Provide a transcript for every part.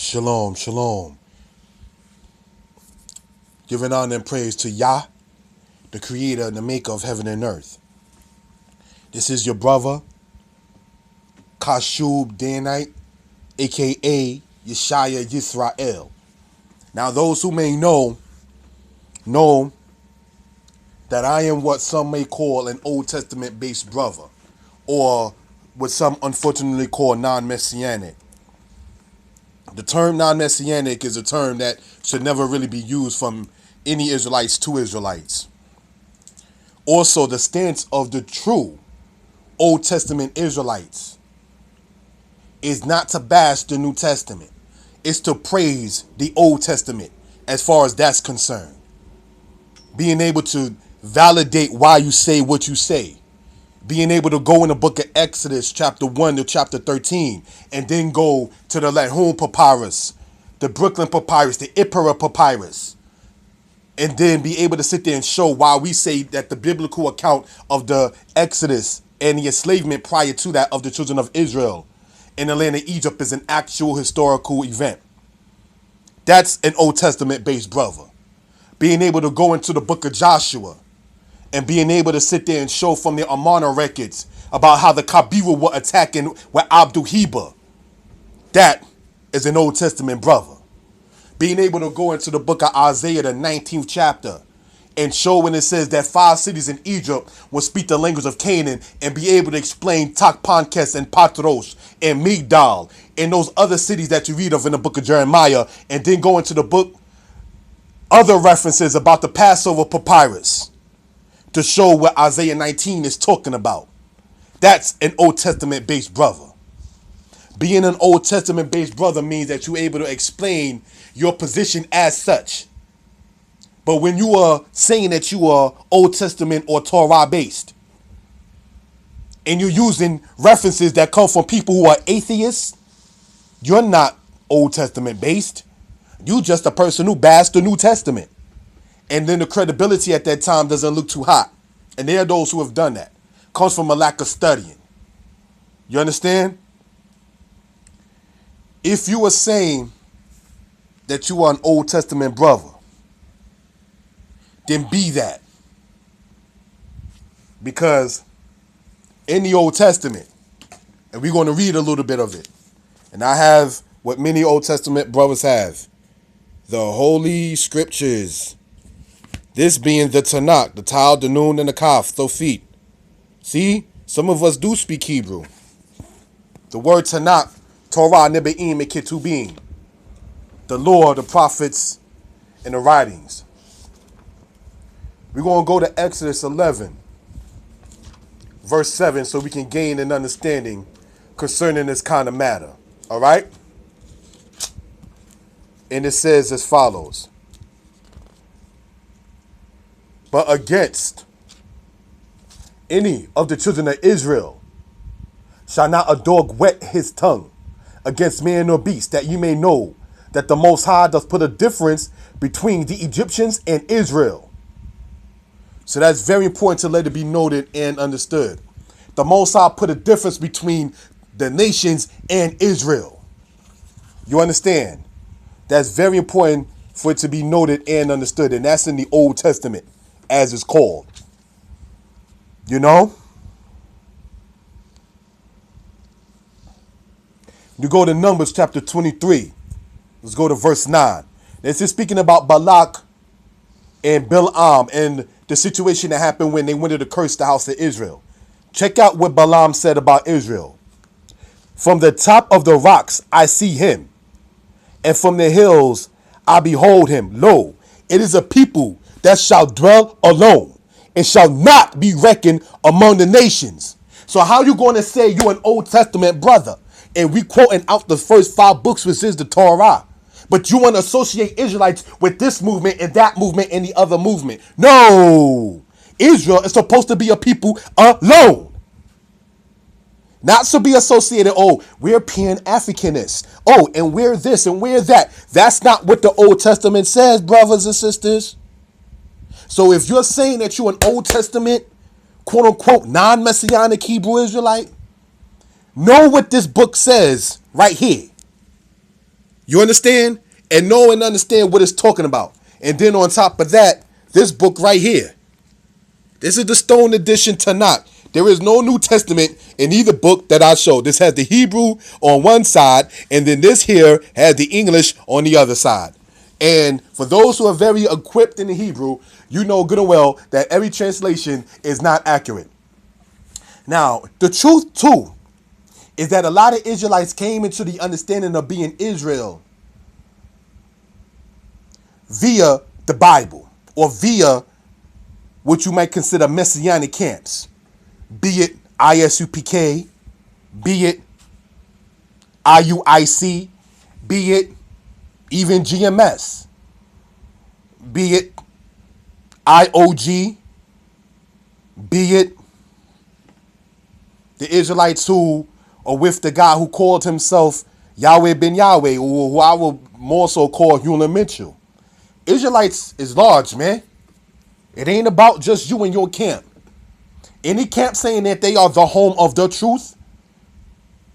Shalom, shalom. Giving honor and praise to Yah, the creator and the maker of heaven and earth. This is your brother, Kashub Danite, aka Yeshaya Yisrael. Now, those who may know that I am what some may call an Old Testament based brother, or what some unfortunately call non-messianic. The term non-messianic is a term that should never really be used from any Israelites to Israelites. Also, the stance of the true Old Testament Israelites is not to bash the New Testament. It's to praise the Old Testament as far as that's concerned. Being able to validate why you say what you say. Being able to go in the book of Exodus chapter 1 to chapter 13 and then go to the Lahum Papyrus, the Brooklyn Papyrus, the Ipera Papyrus, and then be able to sit there and show why we say that the biblical account of the Exodus and the enslavement prior to that of the children of Israel in the land of Egypt is an actual historical event. That's an Old Testament based brother. Being able to go into the book of Joshua and being able to sit there and show from the Amarna records about how the Kabiru were attacking with Abdul Heba. That is an Old Testament brother. Being able to go into the book of Isaiah, the 19th chapter, and show when it says that 5 cities in Egypt will speak the language of Canaan and be able to explain Takpankes and Patros and Migdal and those other cities that you read of in the book of Jeremiah, and then go into the book, other references about the Passover papyrus to show what Isaiah 19 is talking about. That's an Old Testament based brother. Being an Old Testament based brother means that you're able to explain your position as such. But when you are saying that you are Old Testament or Torah based, and you're using references that come from people who are atheists, you're not Old Testament based. You just a person who bashed the New Testament. And then the credibility at that time doesn't look too hot. And there are those who have done that. Comes from a lack of studying. You understand? If you are saying that you are an Old Testament brother, then be that. Because in the Old Testament, and we're going to read a little bit of it, and I have what many Old Testament brothers have, the Holy Scriptures. This being the Tanakh, the Tal, the Nun, and the Kaf, Thofit. See, some of us do speak Hebrew. The word Tanakh, Torah, Nebe'im, and Ketubim. The law, the prophets, and the writings. We're going to go to Exodus 11, verse 7, so we can gain an understanding concerning this kind of matter. All right? And it says as follows. But against any of the children of Israel shall not a dog wet his tongue against man or beast, that you may know that the Most High doth put a difference between the Egyptians and Israel. So that's very important to let it be noted and understood. The Most High put a difference between the nations and Israel. You understand? That's very important for it to be noted and understood. And that's in the Old Testament, as it's called. You know? You go to Numbers chapter 23. Let's go to verse 9. This is speaking about Balak and Bilam and the situation that happened when they wanted to curse the house of Israel. Check out what Balaam said about Israel. From the top of the rocks I see him, and from the hills I behold him. Lo, it is a people that shall dwell alone, and shall not be reckoned among the nations. So how you going to say you're an Old Testament brother, and we quoting out the first 5 books, which is the Torah, but you want to associate Israelites with this movement and that movement and the other movement? No. Israel is supposed to be a people alone. Not to be associated, oh, we're Pan-Africanists. Oh, and we're this and we're that. That's not what the Old Testament says, brothers and sisters. So if you're saying that you're an Old Testament, quote unquote, non-Messianic Hebrew Israelite, know what this book says right here. You understand? And know and understand what it's talking about. And then on top of that, this book right here. This is the Stone Edition Tanakh. There is no New Testament in either book that I showed. This has the Hebrew on one side, and then this here has the English on the other side. And for those who are very equipped in the Hebrew, you know good and well that every translation is not accurate. Now, the truth too is that a lot of Israelites came into the understanding of being Israel via the Bible or via what you might consider messianic camps, be it ISUPK, be it IUIC, be it even GMS, be it IOG, be it the Israelites who are with the guy who called himself Yahweh ben Yahweh, or who I will more so call Hewlin Mitchell. Israelites is large, man. It ain't about just you and your camp. Any camp saying that they are the home of the truth,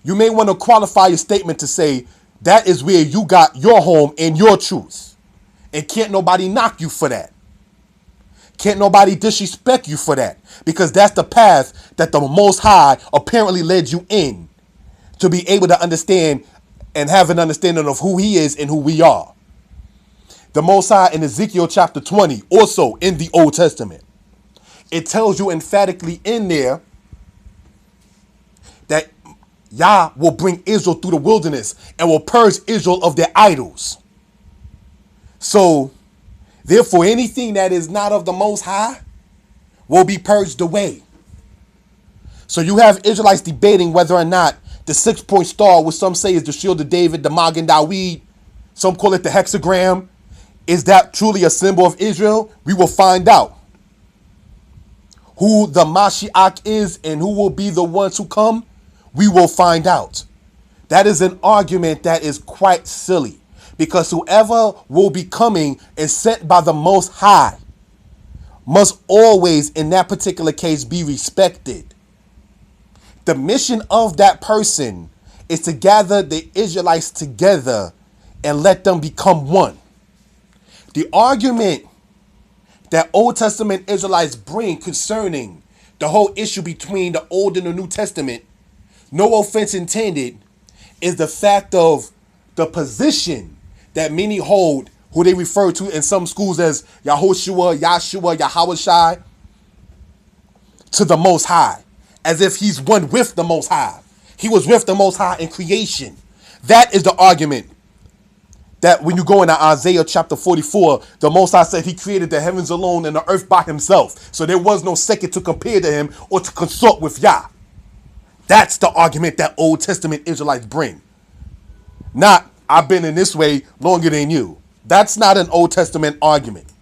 you may want to qualify your statement to say that is where you got your home and your truth. And can't nobody knock you for that. Can't nobody disrespect you for that. Because that's the path that the Most High apparently led you in to be able to understand and have an understanding of who He is and who we are. The Most High in Ezekiel chapter 20, also in the Old Testament, it tells you emphatically in there that Yah will bring Israel through the wilderness and will purge Israel of their idols. So, therefore, anything that is not of the Most High will be purged away. So you have Israelites debating whether or not the 6-point star, which some say is the shield of David, the Magen Dawid, some call it the hexagram, is that truly a symbol of Israel? We will find out. Who the Mashiach is and who will be the ones who come, we will find out. That is an argument that is quite silly, because whoever will be coming and sent by the Most High must always, in that particular case, be respected. The mission of that person is to gather the Israelites together and let them become one. The argument that Old Testament Israelites bring concerning the whole issue between the Old and the New Testament, no offense intended, is the fact of the position that many hold, who they refer to in some schools as Yahushua, Yahshua, Yahawashai, to the Most High, as if he's one with the Most High. He was with the Most High in creation. That is the argument. That when you go into Isaiah chapter 44, the Most High said he created the heavens alone and the earth by himself. So there was no second to compare to him or to consort with Yah. That's the argument that Old Testament Israelites bring. Not, I've been in this way longer than you. That's not an Old Testament argument.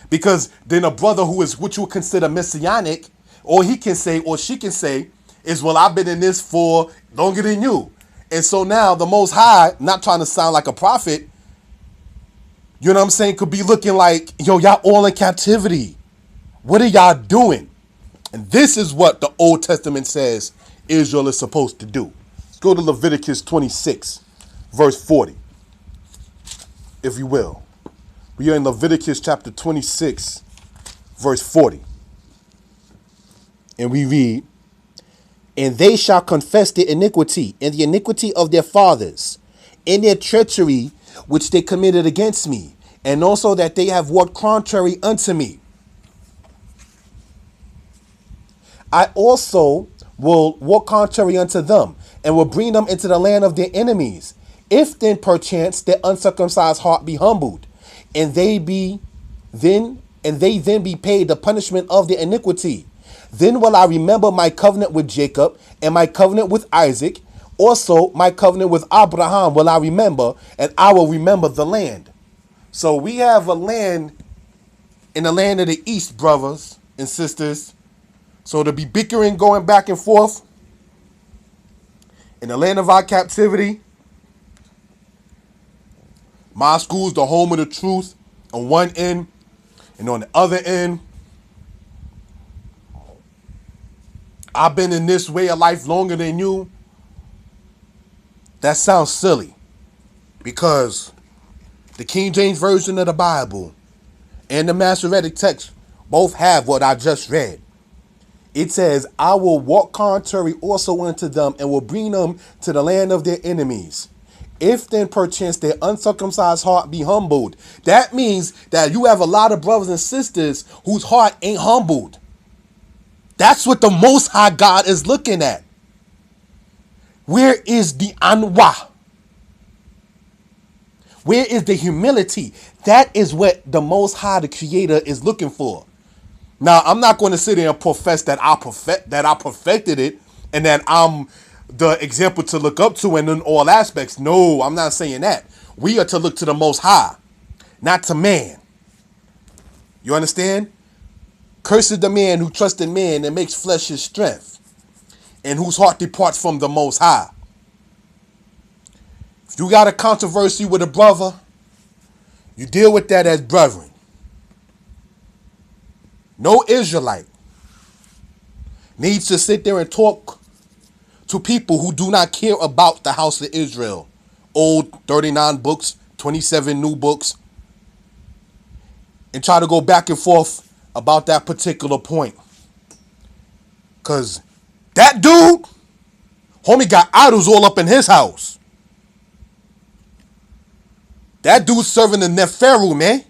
Because then a brother who is what you would consider messianic, or he can say, or she can say, is, well, I've been in this for longer than you. And so now the Most High, not trying to sound like a prophet, you know what I'm saying, could be looking like, yo, y'all all in captivity. What are y'all doing? And this is what the Old Testament says Israel is supposed to do. Let's go to Leviticus 26, verse 40, if you will. We are in Leviticus chapter 26, verse 40. And we read, "And they shall confess their iniquity and the iniquity of their fathers, in their treachery which they committed against me, and also that they have walked contrary unto me. I also will walk contrary unto them, and will bring them into the land of their enemies. If then perchance their uncircumcised heart be humbled, and they then be paid the punishment of their iniquity, then will I remember my covenant with Jacob and my covenant with Isaac. Also my covenant with Abraham will I remember, and I will remember the land." So we have a land in the land of the east, brothers and sisters. So to be bickering, going back and forth in the land of our captivity, my school's the home of the truth on one end, and on the other end, I've been in this way of life longer than you. That sounds silly. Because the King James Version of the Bible and the Masoretic text both have what I just read. It says, I will walk contrary also unto them and will bring them to the land of their enemies. If then perchance their uncircumcised heart be humbled. That means that you have a lot of brothers and sisters whose heart ain't humbled. That's what the Most High God is looking at. Where is the anwa? Where is the humility? That is what the Most High, the Creator, is looking for. Now, I'm not going to sit there and profess that I perfected it and that I'm the example to look up to in all aspects. No, I'm not saying that. We are to look to the Most High, not to man. You understand? Cursed is the man who trusts in man and makes flesh his strength, and whose heart departs from the Most High. If you got a controversy with a brother, you deal with that as brethren. No Israelite needs to sit there and talk to people who do not care about the house of Israel. Old 39 books, 27 new books, and try to go back and forth about that particular point. Because that dude, homie, got idols all up in his house. That dude's serving the Neferu, man.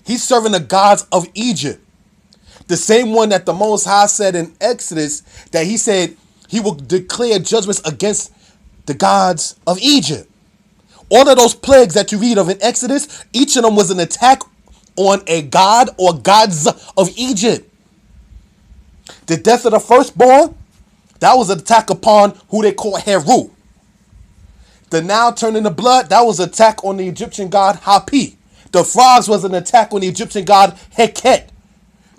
He's serving the gods of Egypt. The same one that the Most High said in Exodus that he said he will declare judgments against the gods of Egypt. All of those plagues that you read of in Exodus, each of them was an attack on a god or gods of Egypt. The death of the firstborn, that was an attack upon who they call Heru. The Nile turning to blood, that was an attack on the Egyptian god Hapi. The frogs was an attack on the Egyptian god Heket.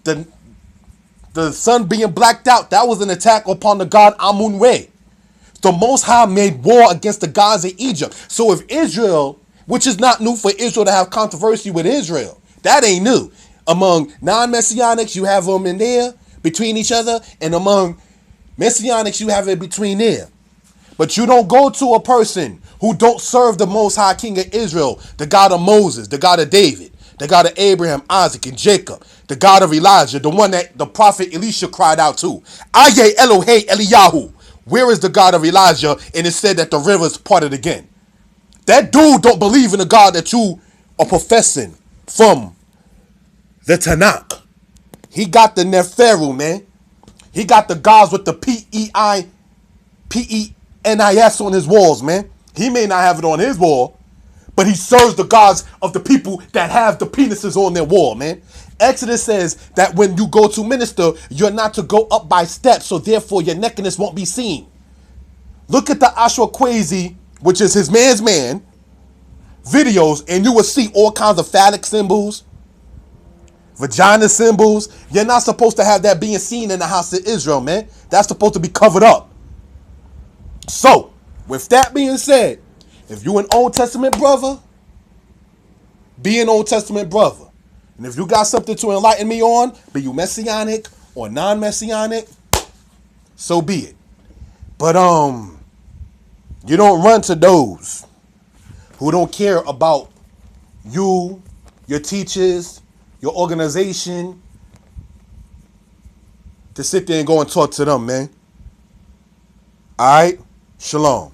The sun being blacked out, that was an attack upon the god Amun-Re. The Most High made war against the gods of Egypt. So if Israel, which is not new for Israel to have controversy with Israel, that ain't new. Among non-Messianics, you have them in there between each other, and among Messianics, you have it between there. But you don't go to a person who don't serve the Most High King of Israel, the God of Moses, the God of David, the God of Abraham, Isaac, and Jacob, the God of Elijah, the one that the prophet Elisha cried out to. Aye Elohei Eliyahu. Where is the God of Elijah? And it said that the rivers parted again. That dude don't believe in the God that you are professing from the Tanakh. He got the Neferu, man. He got the gods with the P-E-I-P-E-N-I-S on his walls, man. He may not have it on his wall, but he serves the gods of the people that have the penises on their wall, man. Exodus says that when you go to minister, you're not to go up by steps, so therefore your nakedness won't be seen. Look at the Ashwa Kwezi, which is his man's man, videos, and you will see all kinds of phallic symbols, vagina symbols. You're not supposed to have that being seen in the house of Israel, man. That's supposed to be covered up. So, with that being said, if you an Old Testament brother, be an Old Testament brother. And if you got something to enlighten me on, be you messianic or non-messianic, so be it. But you don't run to those who don't care about you, your teachers, your organization, to sit there and go and talk to them, man. All right? Shalom.